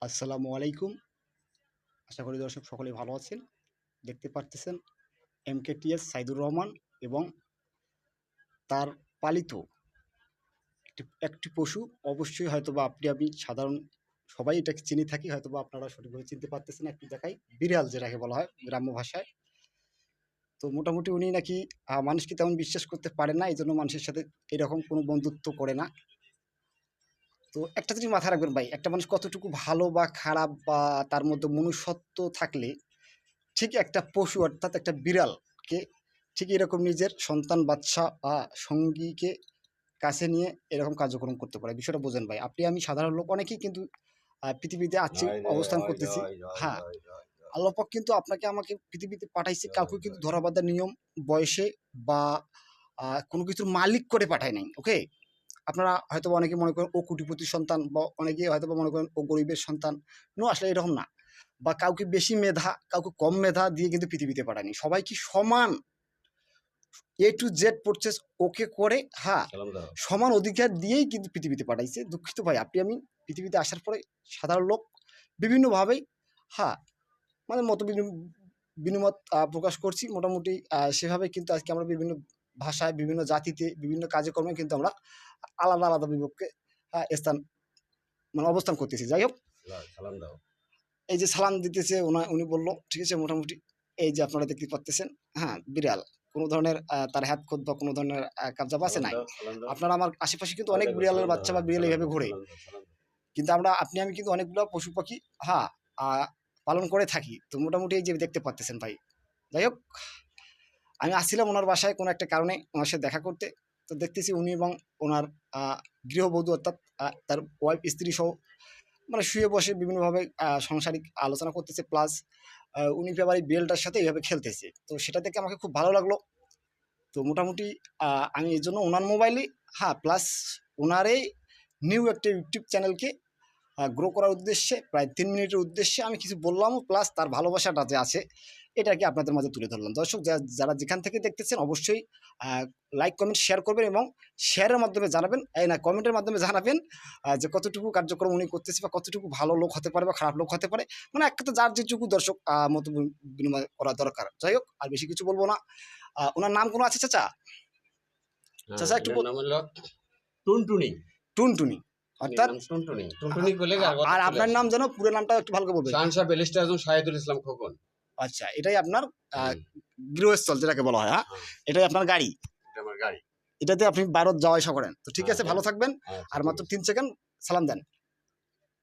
আসসালামু আলাইকুম। আশা করি দর্শক সকলেই ভালো আছেন। দেখতে পারতেছেন এমকেটিএস সাইদুর রহমান এবং তার পালিত একটি একটি পশু। অবশ্যই হয়তোবা আমি সাধারণ সবাই এটাকে চিনে থাকি, হয়তোবা আপনারা সঠিকভাবে চিনতে পারতেছেন না। একটু দেখাই, বিড়াল যেটাকে বলা হয় গ্রাম্য ভাষায়। তো মোটামুটি উনি নাকি মানুষকে তেমন বিশ্বাস করতে পারেন না। এজন্য মানুষের সাথে এরকম কোনো বন্ধুত্ব করে না। তো একটা জিনিস মাথায় রাখবেন ভাই, একটা মানুষ কতটুকু ভালো বা খারাপ বা তার মধ্যে মনুষ্যত্ব থাকলে ঠিক একটা পশু অর্থাৎ একটা বিড়ালকে ঠিক এরকম নিজের সন্তান বাচ্চা বা সঙ্গীকে কাছে নিয়ে এরকম কার্যক্রম করতে পারে। বিষয়টা বোঝেন ভাই। আপনি আমি সাধারণ লোক অনেকেই কিন্তু পৃথিবীতে আছি, জয় রে অবস্থান জয় করতেছি। জয় জয় হ্যাঁ, জয় জয় জয় আল্লাহ পাক কিন্তু আপনাকে আমাকে পৃথিবীতে পাঠাইছে, জয় কাউকে কিন্তু জয় ধরা বাঁধার নিয়ম, বয়সে বা কোনো কিছুর মালিক করে পাঠায় নাই। ওকে? আপনারা হয়তোবা অনেকে মনে করেন ও কোটিপতির সন্তান বা অনেকে হয়তোবা মনে করেন ও গরিবের সন্তান। নো, আসলে এরকম না। বা কাউকে বেশি মেধা, কাউকে কম মেধা দিয়ে কিন্তু পৃথিবীতে পাঠায়নি। সবাইকে সমান A to Z প্রসেস ওকে করে, হ্যাঁ, সালাম দাও। সমান অধিকার দিয়েই কিন্তু পৃথিবীতে পাঠাইছে। দুঃখিত ভাই, আমি পৃথিবীতে আসার পরে সাধারণ লোক বিভিন্নভাবেই, হ্যাঁ, মানে বিনিমত প্রকাশ করছি। মোটামুটি সেভাবে কিন্তু আজকে আমরা বিভিন্ন ভাষায়, বিভিন্ন জাতিতে, বিভিন্ন কাজে-কর্মে কিন্তু আমরা আলাদা, আলাদা বিভক্তে স্থান মানে অবস্থান করতেছি। যাই হোক, সালাম দাও। এই যে সালাম দিতেছে উনি বলল, ঠিক আছে? মোটামুটি এই যে আপনারা দেখতে পারতেছেন, হ্যাঁ, বিড়াল। কোনো ধরনের তার হাত-খোদ বা কোনো ধরনের কাবজাব আছে? সালাম নাই। দাও, সালাম দাও। আপনারা আমার আশেপাশে কিন্তু ওই অনেক দেখো বিড়ালের সালাম দাও, বাচ্চা বা হ্যাঁ, বিড়াল সালাম এভাবে দাও, ঘোরে। সালাম দাও, সালাম দাও। কিন্তু আপনি আমি কিন্তু অনেকগুলো পশু-পাখি, হ্যাঁ, আ পালন করে থাকি। তো মোটামুটি এই যে দেখতে পারতেছেন ভাই। যাই হোক, আমি আসছিলাম উনার বাসায় কোনো একটা কারণে উনার সাথে দেখা করতে। তো দেখতেছি উনি এবং উনার আ গৃহবধূ অর্থাৎ তার ওয়াইফ, স্ত্রী সহ মানে শুয়ে বসে বিভিন্নভাবে সাংসারিক আলোচনা করতেছে। প্লাস উনি আবার এই বিড়ালটার সাথে এভাবে খেলতেছে। তো সেটা দেখে আমাকে খুব ভালো লাগলো। তো মোটামুটি আ আমি এজন্য উনার মোবাইলে, হ্যাঁ, প্লাস উনার এই নিউ একটা ইউটিউব চ্যানেলকে গ্রো করার উদ্দেশ্যে প্রায় ৩ মিনিটের উদ্দেশ্যে আমি কিছু বললামও, প্লাস তার ভালোবাসাটা যে আছে এটা আরকি আপনাদের মাঝে তুলে ধরলাম। দর্শক যারা যেখান থেকে দেখতেছেন অবশ্যই আ লাইক, কমেন্ট, শেয়ার করবেন এবং শেয়ারের মাধ্যমে জানাবেন, এই না, কমেন্টের মাধ্যমে জানাবেন যে কতটুকু কার্যক্রম উনি করতেছে বা কতটুকু ভালো লোক হতে পারে বা খারাপ লোক হতে পারে। মানে এক কথায় যার যেটুকু দর্শক মত বিনিময় করা দরকার। যাই হোক, আর বেশি কিছু বলব না। উনার নাম কোনো আছে চাচা? হ্যাঁ, চাচা একটু এটার নাম হলো টুনটুনি। টুনটুনি। এর অর্থাৎ নাম টুনটুনি। টুনটুনি করলে কাগজে আর চলে আপনার আসে। নাম যেন পুরো নামটা একটু ভালো করে বলবেন। শাহনশাহ ব্যারিস্টার আজম শাহিদুল ইসলাম খোকন। আচ্ছা, এটাই আপনার আ হুম, গৃহস্থল যেটাকে বলা হয়, হ্যাঁ? হ্যাঁ, এটাই আপনার গাড়ি। এটা আমার গাড়ি। এটাতে আপনি ভারত যাওয়া আসা করেন। তো ঠিক হ্যাঁ, আছে, হ্যাঁ। ভালো থাকবেন। আচ্ছা আর ঠিক মাত্র আছে। ৩ সেকেন্ড সালাম দেন।